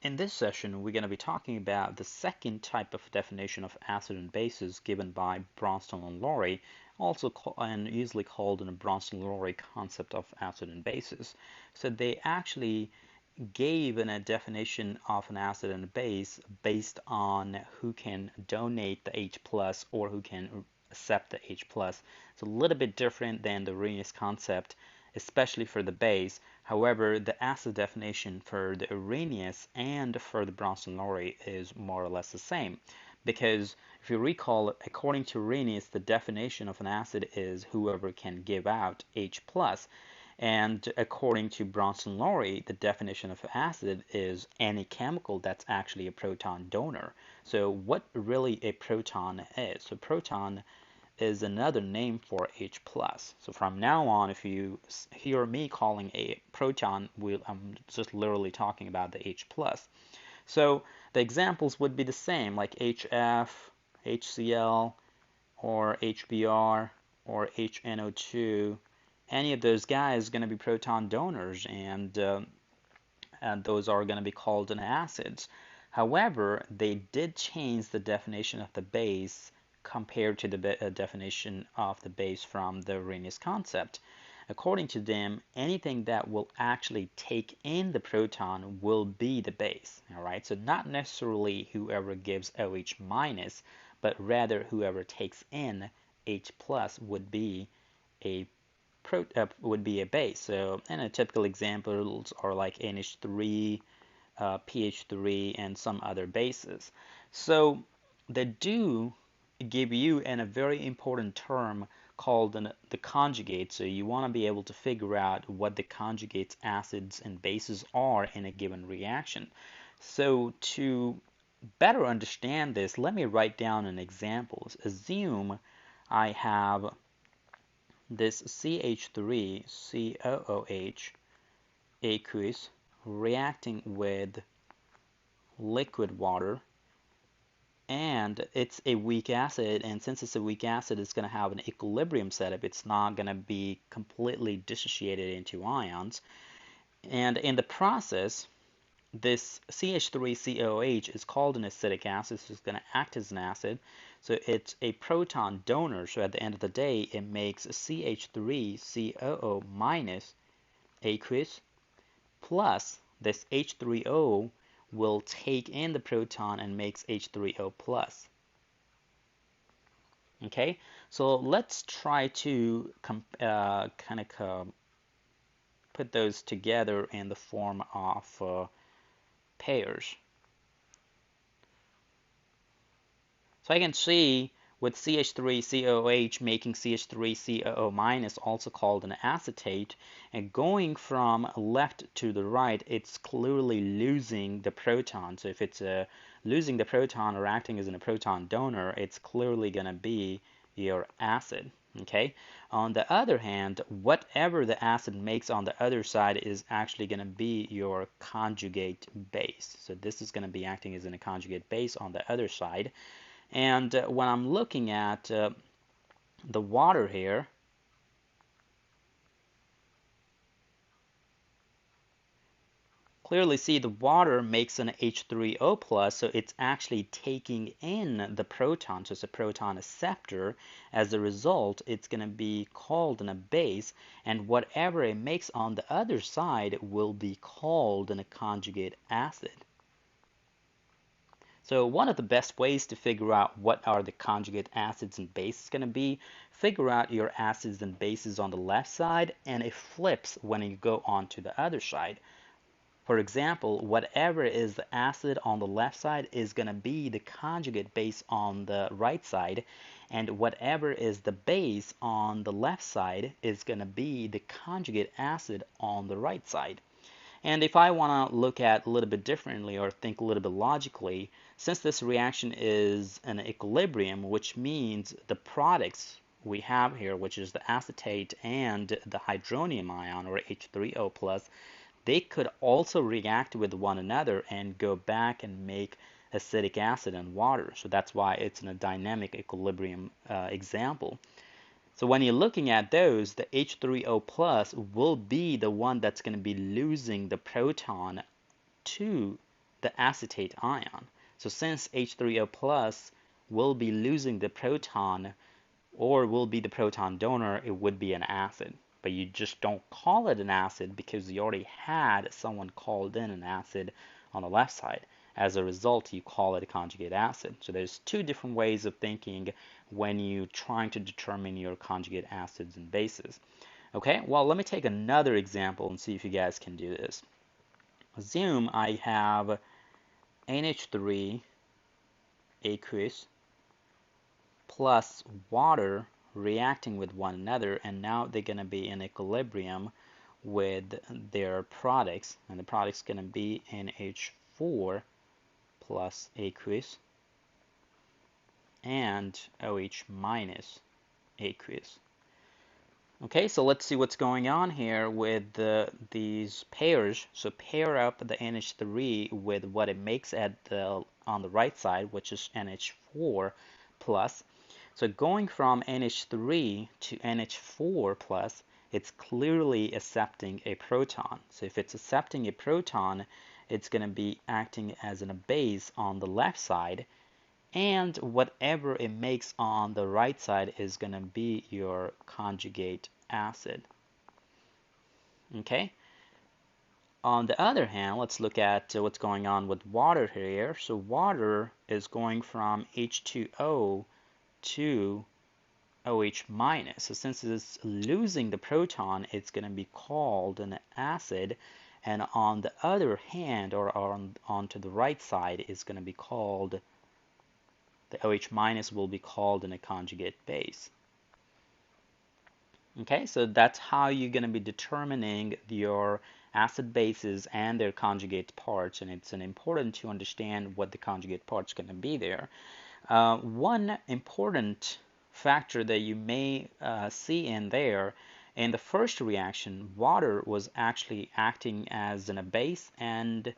In this session, we're going to be talking about the second type of definition of acid and bases given by Brønsted-Lowry, and usually called in a Brønsted-Lowry concept of acid and bases. So they actually gave a definition of an acid and a base based on who can donate the H plus or who can accept the H plus. It's a little bit different than the Arrhenius concept, especially for the base. However, the acid definition for the Arrhenius and for the Brønsted-Lowry is more or less the same. Because if you recall, according to Arrhenius, the definition of an acid is whoever can give out H plus. And according to Brønsted-Lowry, the definition of acid is any chemical that's actually a proton donor. So what really a proton is? So proton is another name for H+. So from now on, if you hear me calling a proton, I'm just literally talking about the H+. So the examples would be the same, like HF, HCl, or HBr, or HNO2. Any of those guys are going to be proton donors, and those are going to be called an acids. However, they did change the definition of the base compared to the definition of the base from the Arrhenius concept. According to them, anything that will actually take in the proton will be the base. All right, so not necessarily whoever gives OH minus, but rather whoever takes in H plus would be a base. So, and typical examples are like NH3, pH3, and some other bases. So they do give you a very important term called the conjugate. So you want to be able to figure out what the conjugates, acids, and bases are in a given reaction. So to better understand this, let me write down an example. Assume I have this CH3COOH aqueous reacting with liquid water, and it's a weak acid, and since it's a weak acid, it's going to have an equilibrium setup. It's not going to be completely dissociated into ions, and in the process, this CH3COOH is called an acidic acid, so it's going to act as an acid. So it's a proton donor, so at the end of the day, it makes CH3COO minus aqueous, plus this H3O will take in the proton and makes H3O plus. Okay, so let's try to put those together in the form of pairs. So I can see with CH3COOH making CH3COO minus, also called an acetate, and going from left to the right, it's clearly losing the proton. So if it's losing the proton or acting as a proton donor, it's clearly going to be your acid. Okay. On the other hand, whatever the acid makes on the other side is actually going to be your conjugate base. So this is going to be acting as a conjugate base on the other side. And when I'm looking at the water here, clearly see the water makes an H3O plus, so it's actually taking in the proton, so it's a proton acceptor. As a result, it's going to be called a base, and whatever it makes on the other side will be called a conjugate acid. So one of the best ways to figure out what are the conjugate acids and bases going to be, figure out your acids and bases on the left side, and it flips when you go on to the other side. For example, whatever is the acid on the left side is going to be the conjugate base on the right side, and whatever is the base on the left side is going to be the conjugate acid on the right side. And if I want to look at a little bit differently or think a little bit logically, since this reaction is an equilibrium, which means the products we have here, which is the acetate and the hydronium ion, or H3O plus, they could also react with one another and go back and make acetic acid and water. So that's why it's in a dynamic equilibrium example. So when you're looking at those, the H3O plus will be the one that's going to be losing the proton to the acetate ion. So since H3O plus will be losing the proton or will be the proton donor, it would be an acid. But you just don't call it an acid because you already had someone called in an acid on the left side. As a result, you call it a conjugate acid. So there's two different ways of thinking when you're trying to determine your conjugate acids and bases. Okay, well, let me take another example and see if you guys can do this. Assume I have NH3 aqueous plus water reacting with one another, and now they're going to be in equilibrium with their products, and the product's going to be NH4 plus aqueous and OH minus aqueous. Okay, so let's see what's going on here with these pairs. So pair up the NH3 with what it makes on the right side, which is NH4 plus. So going from NH3 to NH4 plus, it's clearly accepting a proton. So if it's accepting a proton, it's going to be acting as a base on the left side, and whatever it makes on the right side is going to be your conjugate acid. Okay. On the other hand, let's look at what's going on with water here. So water is going from H2O to OH minus. So since it's losing the proton, it's going to be called an acid. And on the other hand, or onto the right side, is going to be called, the OH minus will be called in a conjugate base. Okay, so that's how you're going to be determining your acid bases and their conjugate parts, and it's important to understand what the conjugate part's going to be there. One important factor that you may see in there, in the first reaction, water was actually acting as a base, and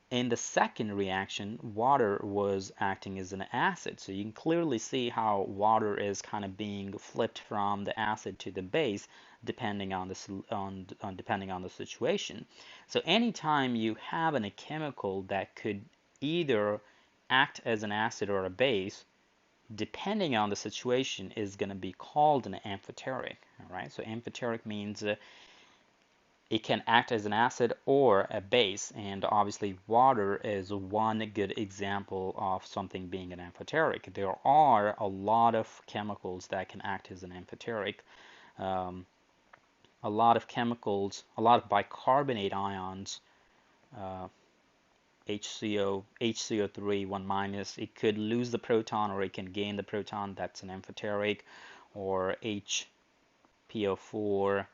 in the second reaction, water was acting as an acid. So you can clearly see how water is kind of being flipped from the acid to the base, depending on the situation. So anytime you have a chemical that could either act as an acid or a base, depending on the situation, is going to be called an amphoteric. All right. So amphoteric means it can act as an acid or a base, and obviously water is one good example of something being an amphoteric. There are a lot of chemicals that can act as an amphoteric. A lot of chemicals, a lot of bicarbonate ions, HCO3 1 minus, it could lose the proton or it can gain the proton, that's an amphoteric, or HPO4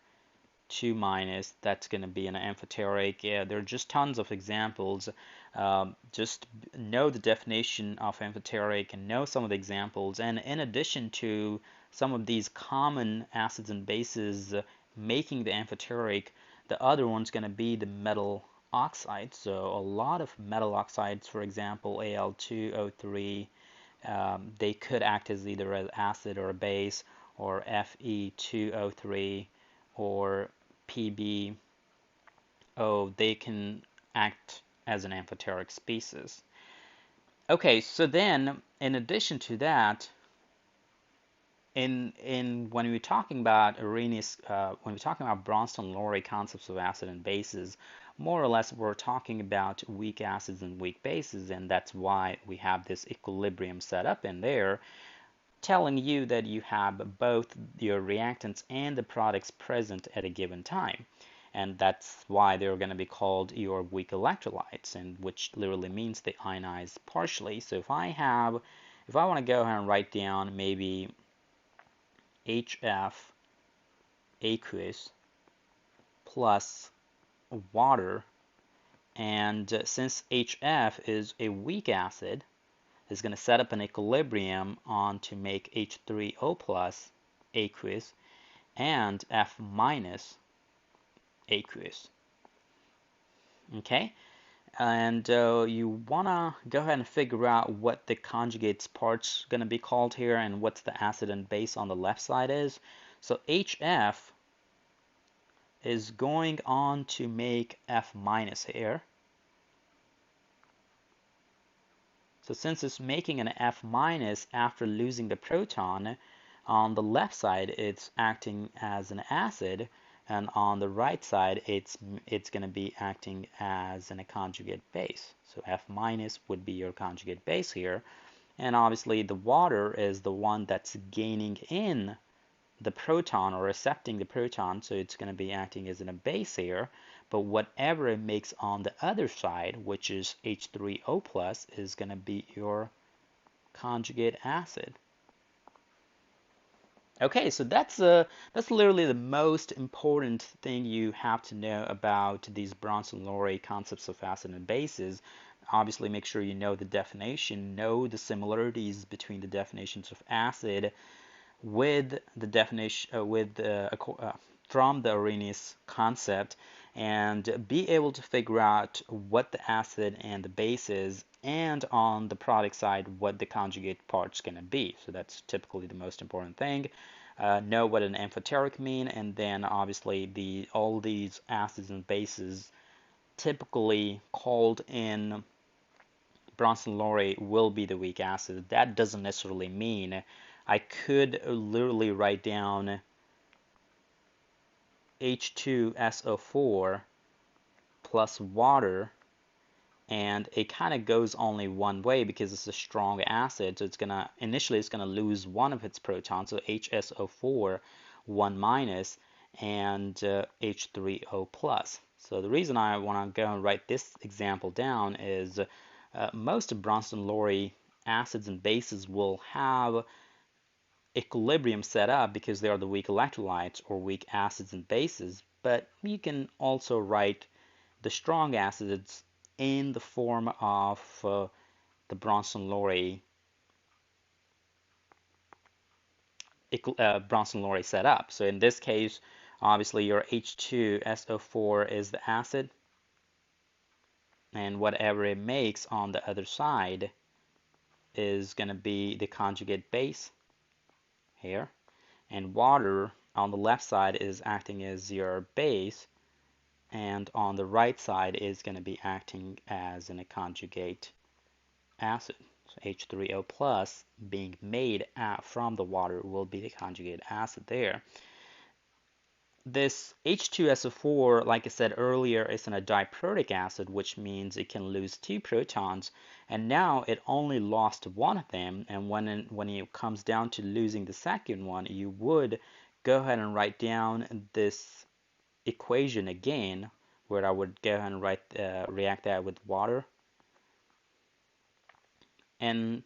2 minus, that's going to be an amphoteric. Yeah, there are just tons of examples. Just know the definition of amphoteric and know some of the examples. And in addition to some of these common acids and bases making the amphoteric, the other one's going to be the metal oxides. So a lot of metal oxides, for example, Al2O3, they could act as either an acid or a base, or Fe2O3, or PbO, they can act as an amphoteric species. Okay, so then in addition to that, when we're talking about Arrhenius, when we're talking about Brønsted-Lowry concepts of acid and bases, more or less we're talking about weak acids and weak bases, and that's why we have this equilibrium set up in there, telling you that you have both your reactants and the products present at a given time. And that's why they're going to be called your weak electrolytes, and which literally means they ionize partially. So if I want to go ahead and write down maybe HF aqueous plus water, and since HF is a weak acid, is going to set up an equilibrium on to make H3O plus aqueous and F minus aqueous. Okay, and you want to go ahead and figure out what the conjugate's part's going to be called here and what's the acid and base on the left side is. So HF is going on to make F minus here. So since it's making an F minus after losing the proton, on the left side it's acting as an acid, and on the right side it's going to be acting as a conjugate base. So F minus would be your conjugate base here, and obviously the water is the one that's gaining in the proton or accepting the proton, so it's going to be acting as a base here. But whatever it makes on the other side, which is H3O plus, is going to be your conjugate acid. Okay, so that's literally the most important thing you have to know about these Brønsted-Lowry concepts of acid and bases. Obviously, make sure you know the definition, know the similarities between the definitions of acid with the definition from the Arrhenius concept, and be able to figure out what the acid and the base is, and on the product side what the conjugate part's going to be. So that's typically the most important thing. Know what an amphoteric mean, and then obviously all these acids and bases typically called in Brønsted-Lowry will be the weak acid. That doesn't necessarily mean I could literally write down H2SO4 plus water, and it kind of goes only one way because it's a strong acid, so initially it's gonna lose one of its protons, so HSO4 1 minus and H3O plus. So the reason I want to go and write this example down is most of Brønsted-Lowry acids and bases will have equilibrium set up because they are the weak electrolytes or weak acids and bases, but you can also write the strong acids in the form of the Brønsted-Lowry setup. So in this case, obviously your H2SO4 is the acid, and whatever it makes on the other side is going to be the conjugate base here, and water on the left side is acting as your base, and on the right side is going to be acting as a conjugate acid. So H3O plus being made from the water will be the conjugate acid there. This H2SO4, like I said earlier, is a diprotic acid, which means it can lose 2 protons, and now it only lost one of them, and when it comes down to losing the second one, you would go ahead and write down this equation again, where I would go ahead and react that with water. And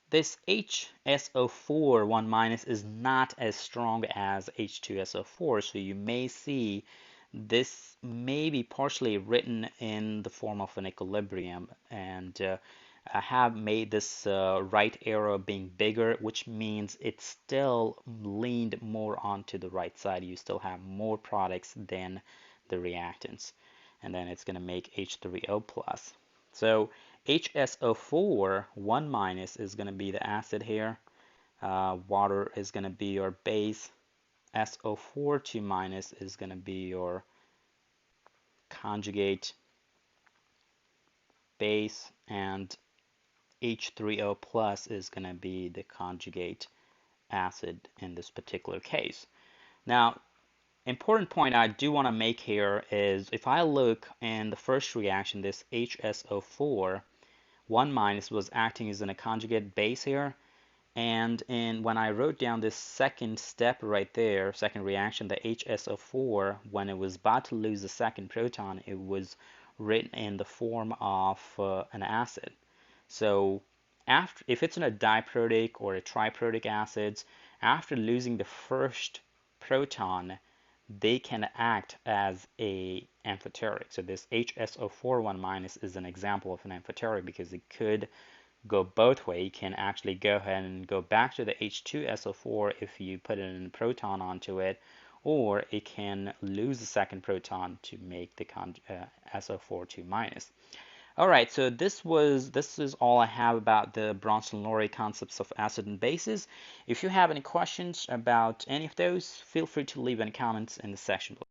this HSO4 1 minus is not as strong as H2SO4, so you may see this may be partially written in the form of an equilibrium, and I have made this right arrow being bigger, which means it's still leaned more onto the right side. You still have more products than the reactants, and then it's going to make H3O plus. So HSO4 1 minus is going to be the acid here. Water is going to be your base. SO4 2 minus is going to be your conjugate base, and H3O plus is going to be the conjugate acid in this particular case. Now, important point I do want to make here is if I look in the first reaction, this HSO4 1 minus was acting as a conjugate base here, and when I wrote down this second step right there, second reaction, the HSO4, when it was about to lose the second proton, it was written in the form of an acid. So if it's in a diprotic or a triprotic acids, after losing the first proton, they can act as a amphoteric. So this HSO4 1 minus is an example of an amphoteric because it could go both ways. You can actually go ahead and go back to the H2SO4 if you put in a proton onto it, or it can lose the second proton to make the SO4 2 minus. All right, so this is all I have about the Brønsted-Lowry concepts of acid and bases. If you have any questions about any of those, feel free to leave any comments in the section below.